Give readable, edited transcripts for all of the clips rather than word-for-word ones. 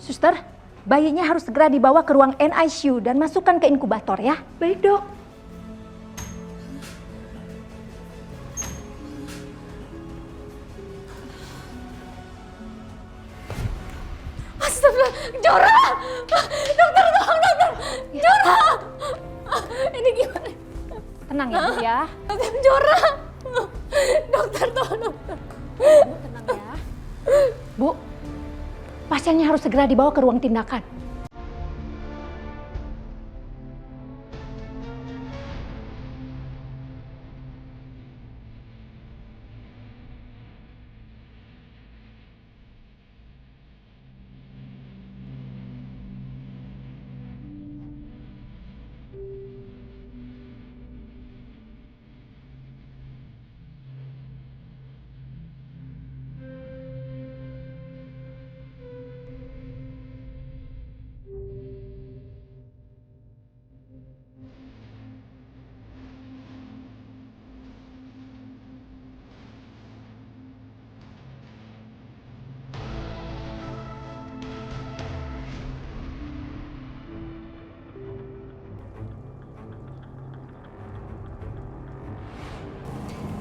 Suster, bayinya harus segera dibawa ke ruang NICU dan masukkan ke inkubator ya. Baik, Dok. Astagfirullah, Jora! Dokter, tolong dokter! Jora! Ini gimana? Tenang ya Bu ya. Dokter, Jora! Dokter, tolong dokter. Bu, tenang ya. Bu, pasiennya harus segera dibawa ke ruang tindakan.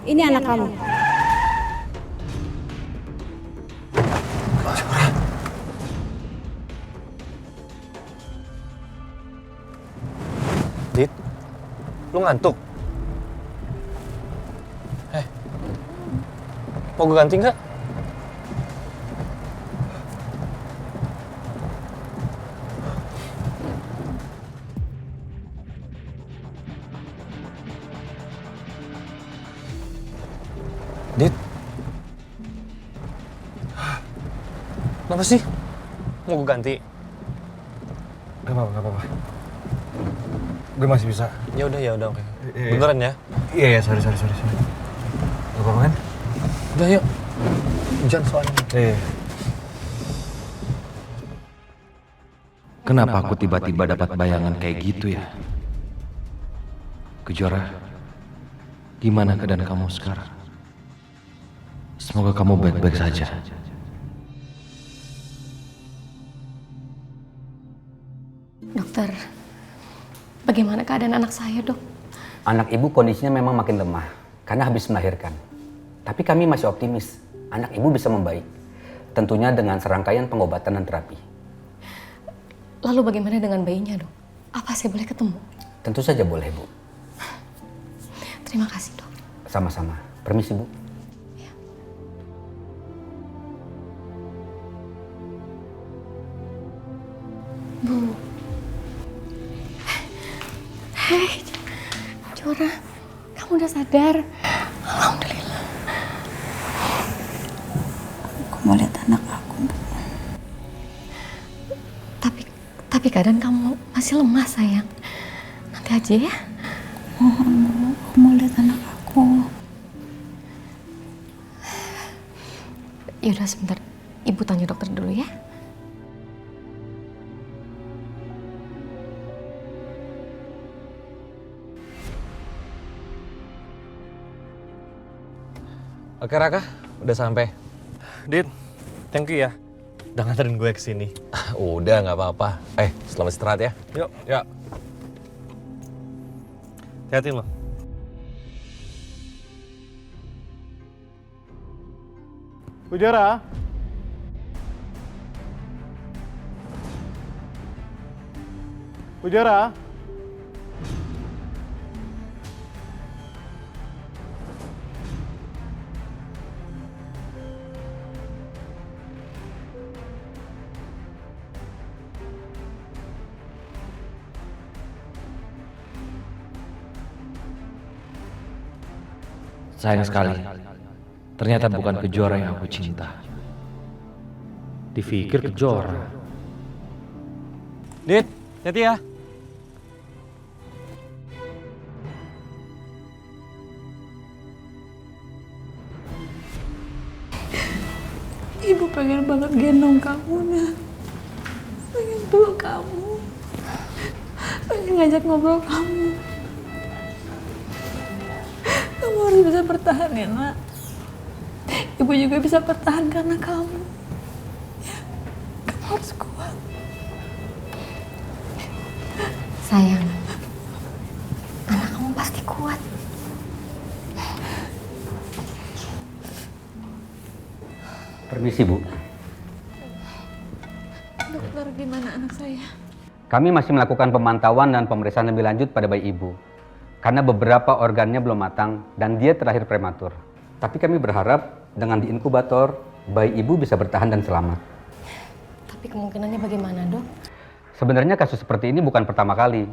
Ini anak kamu. Dit, lu ngantuk? Mau gue ganti nggak? Dit, kenapa sih? Mau gue ganti? Gak apa-apa. Gue masih bisa. Ya udah, oke. Beneran ya? Iya, sorry. Gak apa-apa kan? Udah yuk. Hujan soalnya. Iya. Kenapa aku tiba-tiba dapat bayangan kayak gitu ya? Kejora, gimana keadaan kamu sekarang? Semoga kamu baik-baik saja. Dokter, bagaimana keadaan anak saya, Dok? Anak ibu kondisinya memang makin lemah karena habis melahirkan. Tapi kami masih optimis, anak ibu bisa membaik. Tentunya dengan serangkaian pengobatan dan terapi. Lalu bagaimana dengan bayinya, Dok? Apa saya boleh ketemu? Tentu saja boleh, Bu. Terima kasih, Dok. Sama-sama. Permisi, Bu. Bu. Hei, Jora, kamu udah sadar? Alhamdulillah. Aku mau lihat anak aku, Bu. Tapi keadaan kamu masih lemah, sayang. Nanti aja ya. Mohon, Bu. Aku mau lihat anak aku. Yaudah sebentar, Ibu tanya dokter dulu ya. Oke Raka, udah sampai. Dit, thank you ya. Udah nganterin gue kesini. Udah, nggak apa-apa. Selamat istirahat ya. Yuk. Ya. Hati-hati lo. Pujara. Pujara. Sayang sekali, ternyata bukan Kejora yang aku cinta. Dipikir Kejora. Dit, hati ya. Ibu pengen banget gendong kamu, Nak. Pengen peluk kamu. Pengen ngajak ngobrol kamu. Kamu harus bisa bertahan ya, Nak. Ibu juga bisa bertahan karena kamu. Ya, kamu harus kuat. Sayang, anak kamu pasti kuat. Permisi, Bu. Dokter, gimana anak saya? Kami masih melakukan pemantauan dan pemeriksaan lebih lanjut pada bayi ibu. Karena beberapa organnya belum matang dan dia terlahir prematur. Tapi kami berharap dengan diinkubator, bayi ibu bisa bertahan dan selamat. Tapi kemungkinannya bagaimana, Dok? Sebenarnya kasus seperti ini bukan pertama kali.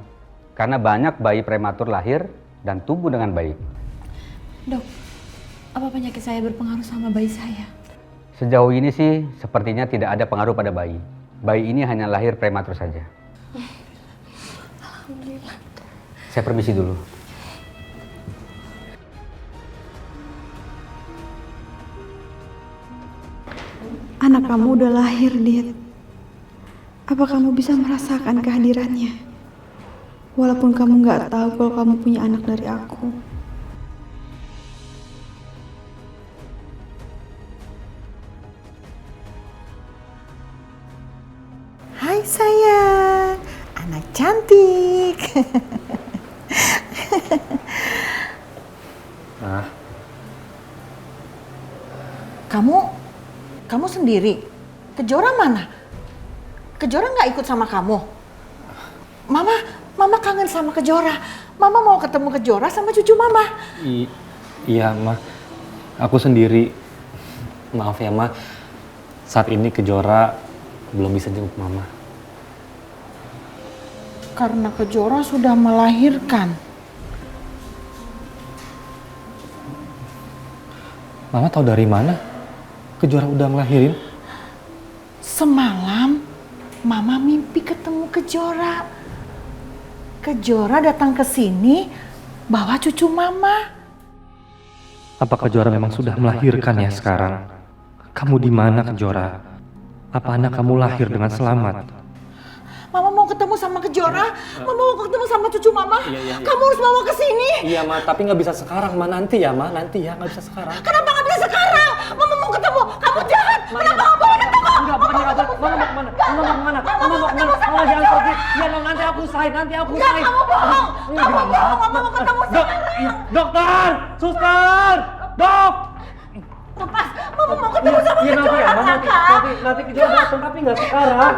Karena banyak bayi prematur lahir dan tumbuh dengan baik. Dok, apa penyakit saya berpengaruh sama bayi saya? Sejauh ini sih sepertinya tidak ada pengaruh pada bayi. Bayi ini hanya lahir prematur saja. Alhamdulillah. Saya permisi dulu. Anak kamu udah lahir, Dit. Apa kamu bisa merasakan kehadirannya? Walaupun kamu nggak tahu kalau kamu punya anak dari aku. Hai sayang, anak cantik. Kamu sendiri? Kejora mana? Kejora nggak ikut sama kamu? Mama kangen sama Kejora. Mama mau ketemu Kejora sama cucu Mama. Iya, Ma. Aku sendiri. Maaf ya, Ma. Saat ini Kejora belum bisa jenguk Mama. Karena Kejora sudah melahirkan. Mama tahu dari mana? Kejora udah ngelahirin? Semalam Mama mimpi ketemu Kejora. Kejora datang ke sini bawa cucu Mama. Apa Kejora memang sudah melahirkan ya sekarang? Kamu di mana, Kejora? Apa anak kamu lahir dengan selamat? Mama mau ketemu sama Kejora. Mama mau ketemu sama cucu Mama. Iya. Kamu harus bawa ke sini. Iya, Ma. Tapi nggak bisa sekarang, Ma. Nanti ya, Ma. Nanti ya, nggak bisa sekarang. Kenapa nggak bisa sekarang? Mama mau ketemu. Kamu jahat. Kenapa nggak boleh ketemu? Enggak, bukan nggak boleh. Mama mau kemana? Mama mau kemana? Mama mau kemana? Mama jangan pergi. Ya, no, nanti aku usahain. Nanti aku Enggak, usahain. kamu bohong. Kamu bohong. Mama mau ketemu sekarang. Dokter! Suster! Dok! Lepas. Mama mau ketemu sama Iya, nanti ya, Ma. Nanti Kejora datang, tapi nggak sekarang.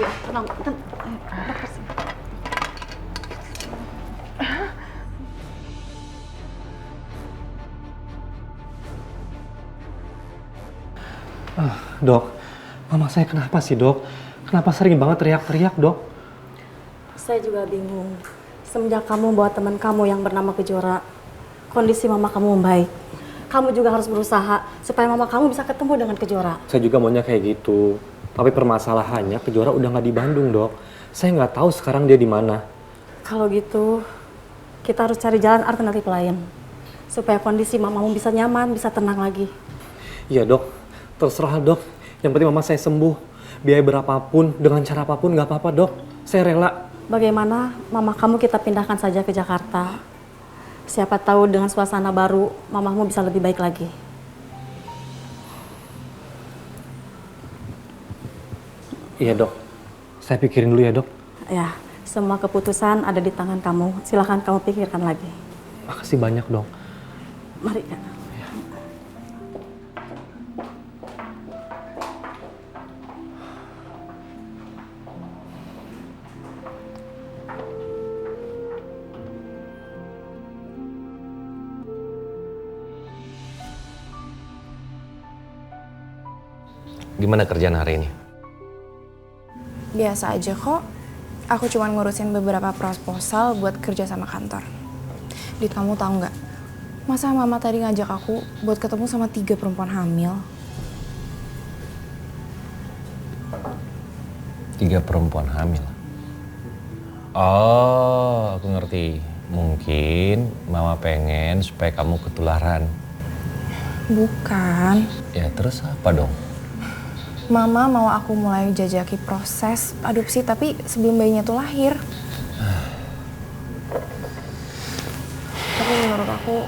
Tenang. Dok, mama saya kenapa sih, Dok? Kenapa sering banget teriak-teriak, Dok? Saya juga bingung. Semenjak kamu bawa teman kamu yang bernama Kejora, kondisi mama kamu membaik. Kamu juga harus berusaha supaya mama kamu bisa ketemu dengan Kejora. Saya juga maunya kayak gitu. Tapi permasalahannya Kejora udah nggak di Bandung, Dok. Saya nggak tahu sekarang dia di mana. Kalau gitu, kita harus cari jalan alternatif lain. Supaya kondisi mamamu bisa nyaman, bisa tenang lagi. Iya, Dok. Terserah, Dok. Yang penting mama saya sembuh. Biaya berapapun, dengan cara apapun nggak apa-apa, Dok. Saya rela. Bagaimana mama kamu kita pindahkan saja ke Jakarta. Siapa tahu dengan suasana baru, mamamu bisa lebih baik lagi. Iya, Dok. Saya pikirin dulu ya, Dok. Ya, semua keputusan ada di tangan kamu. Silahkan kamu pikirkan lagi. Makasih banyak, Dok. Mari, Kak. Gimana kerjaan hari ini? Biasa aja kok. Aku cuma ngurusin beberapa proposal buat kerja sama kantor. Dit, kamu tahu nggak? Masa mama tadi ngajak aku buat ketemu sama 3 perempuan hamil? 3 perempuan hamil. Oh, aku ngerti. Mungkin mama pengen supaya kamu ketularan. Bukan. Ya terus apa dong? Mama mau aku mulai jajaki proses adopsi tapi sebelum bayinya tuh lahir. Tapi menurut aku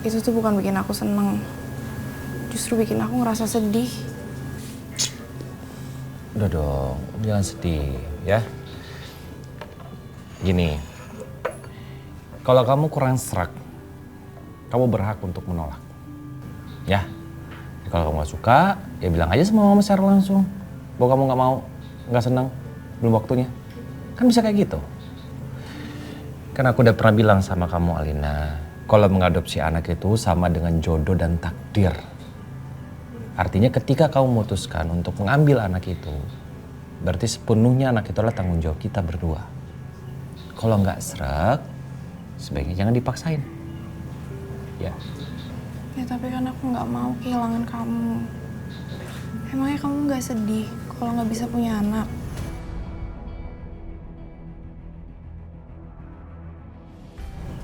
itu tuh bukan bikin aku seneng. justru bikin aku ngerasa sedih. Udah dong, jangan sedih ya. Gini, kalau kamu kurang serak, kamu berhak untuk menolak. Ya, kalau kamu gak suka, ya bilang aja sama mama secara langsung. Bahwa kamu gak mau, gak senang, belum waktunya. Kan bisa kayak gitu. Kan aku udah pernah bilang sama kamu Alina, kalau mengadopsi anak itu sama dengan jodoh dan takdir. Artinya ketika kamu memutuskan untuk mengambil anak itu, berarti sepenuhnya anak itu adalah tanggung jawab kita berdua. Kalau nggak serak, sebaiknya jangan dipaksain. Ya. Ya tapi kan aku nggak mau kehilangan kamu. Emangnya kamu nggak sedih kalau nggak bisa punya anak?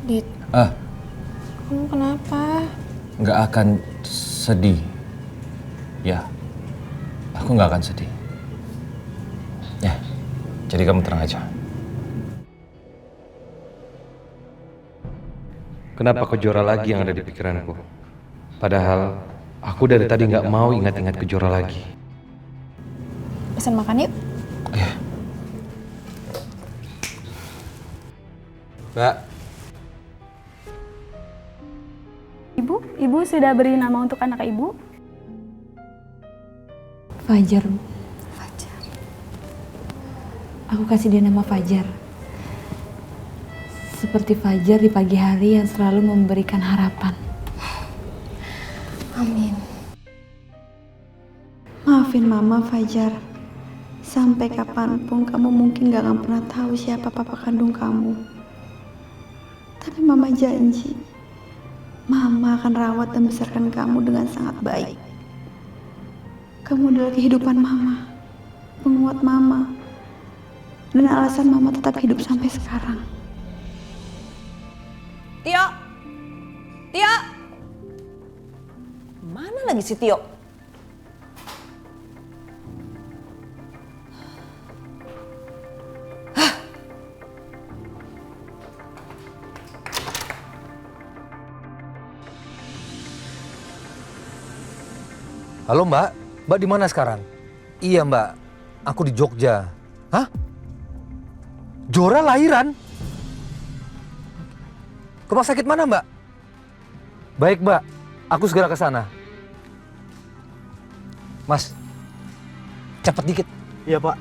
Dit. Kamu kenapa? Nggak akan sedih. Ya, aku nggak akan sedih. Ya, jadi kamu tenang aja. Kenapa Kejora lagi yang ada di pikiranku? Padahal aku dari tadi nggak mau ingat-ingat Kejora lagi. Pesan makan yuk. Ya. Mbak. Ibu sudah beri nama untuk anak ibu? Fajar. Aku kasih dia nama Fajar. Seperti Fajar di pagi hari yang selalu memberikan harapan. Amin. Maafin Mama, Fajar. Sampai kapanpun kamu mungkin gak akan pernah tahu siapa papa kandung kamu. Tapi Mama janji, Mama akan rawat dan besarkan kamu dengan sangat baik. Kamu adalah kehidupan Mama, penguat Mama, dan alasan Mama tetap hidup sampai sekarang. Tio! Tio! Mana lagi si Tio? Halo Mbak, Mbak di mana sekarang? Iya Mbak, aku di Jogja. Hah? Jora lahiran? Rumah sakit mana Mbak? Baik Mbak, aku segera ke sana. Mas, cepet dikit. Iya Pak.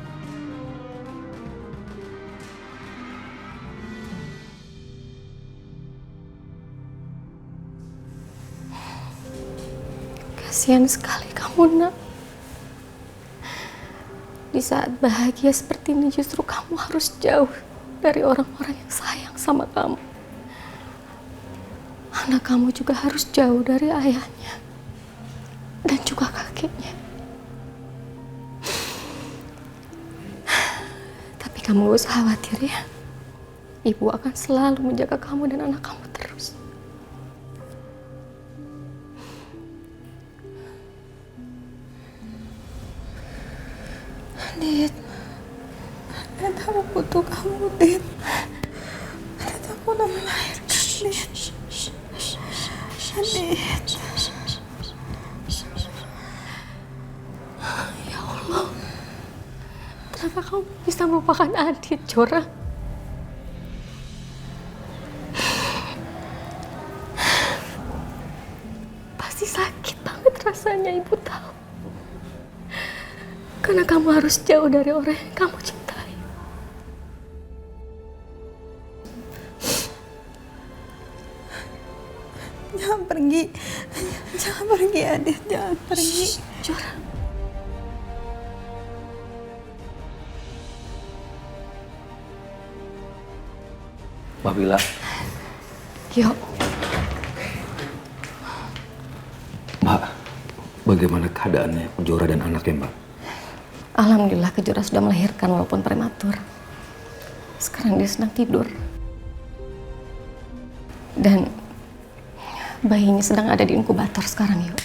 Kasihan sekali kamu, Nak. Di saat bahagia seperti ini justru kamu harus jauh dari orang-orang yang sayang sama kamu. Anak kamu juga harus jauh dari ayahnya dan juga kakeknya. Tapi kamu gak usah khawatir ya. Ibu akan selalu menjaga kamu dan anak kamu terus. Dit, Dit, aku butuh kamu, Dit. Dit, aku udah melahirkan, Dit. Dit. Ya Allah, kenapa kamu bisa melupakan Adit, Jora? Pasti sakit banget rasanya, Ibu tahu. Karena kamu harus jauh dari orang yang kamu cintai. Jangan pergi. Jangan pergi, Adit. Jangan pergi. Jora. Mbak Bila. Yuk. Mbak, bagaimana keadaannya Jora dan anaknya Mbak? Alhamdulillah Kejora sudah melahirkan walaupun prematur. Sekarang dia sedang tidur. Dan bayinya sedang ada di inkubator sekarang, yuk.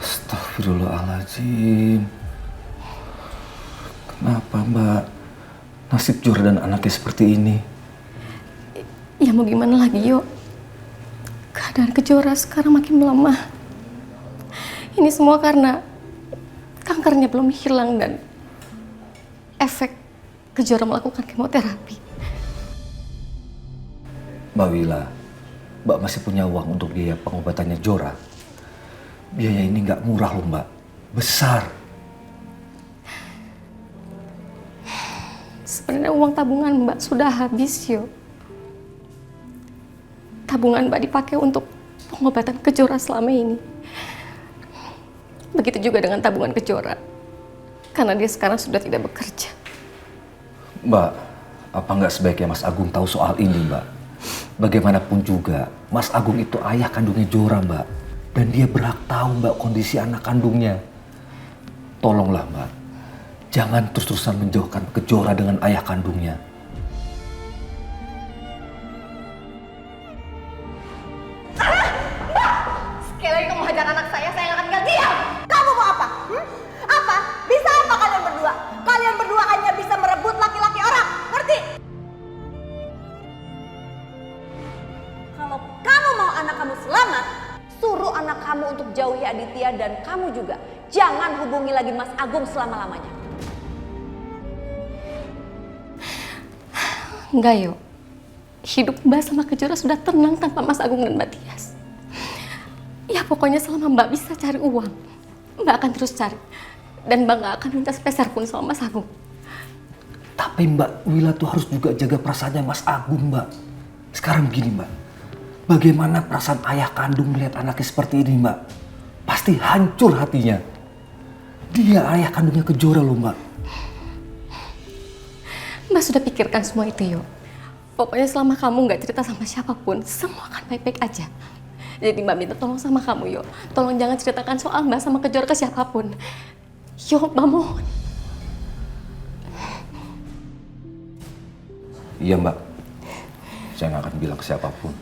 Astagfirullahaladzim. Kenapa Mbak? Nasib Jora dan anaknya seperti ini. Ya mau gimana lagi, yuk. Keadaan Kejora sekarang makin melemah. Ini semua karena kankernya belum hilang dan efek Kejora melakukan kemoterapi. Mbak Wila, Mbak masih punya uang untuk biaya pengobatannya Jora. Biaya ini nggak murah loh Mbak, besar. Sebenarnya uang tabungan Mbak sudah habis, yo. Tabungan Mbak dipakai untuk pengobatan Kejora selama ini. Begitu juga dengan tabungan Kejora, karena dia sekarang sudah tidak bekerja. Mbak, apa nggak sebaiknya Mas Agung tahu soal ini Mbak? Bagaimanapun juga, Mas Agung itu ayah kandungnya Jora Mbak. Dan dia berhak tahu Mbak kondisi anak kandungnya. Tolonglah Mbak, jangan terus-terusan menjauhkan Kejora dengan ayah kandungnya. Sekali lagi kamu hajar anak saya nggak akan tinggal diam. Kamu mau apa? Apa? Bisa apa kalian berdua? Kalian berdua hanya bisa merebut laki-laki orang, ngerti? Kalau kamu mau anak kamu selamat, suruh anak kamu untuk jauhi Aditya dan kamu juga. Jangan hubungi lagi Mas Agung selama-lamanya. Enggak, yo. Hidup Mbak sama Kejora sudah tenang tanpa Mas Agung dan Mbak Tias. Ya pokoknya selama Mbak bisa cari uang, Mbak akan terus cari. Dan Mbak gak akan minta sepeser pun sama Mas Agung. Tapi Mbak Wila tuh harus juga jaga perasaannya Mas Agung Mbak. Sekarang begini Mbak, bagaimana perasaan ayah kandung melihat anaknya seperti ini Mbak? Pasti hancur hatinya. Dia ayah kandungnya Kejora loh Mbak. Mbak sudah pikirkan semua itu, yo. Pokoknya selama kamu gak cerita sama siapapun, semua akan baik-baik aja. Jadi Mbak minta tolong sama kamu, yo. Tolong jangan ceritakan soal Mbak sama Kejora ke siapapun. Yo, Mbak mohon. Iya Mbak, saya nggak akan bilang ke siapapun.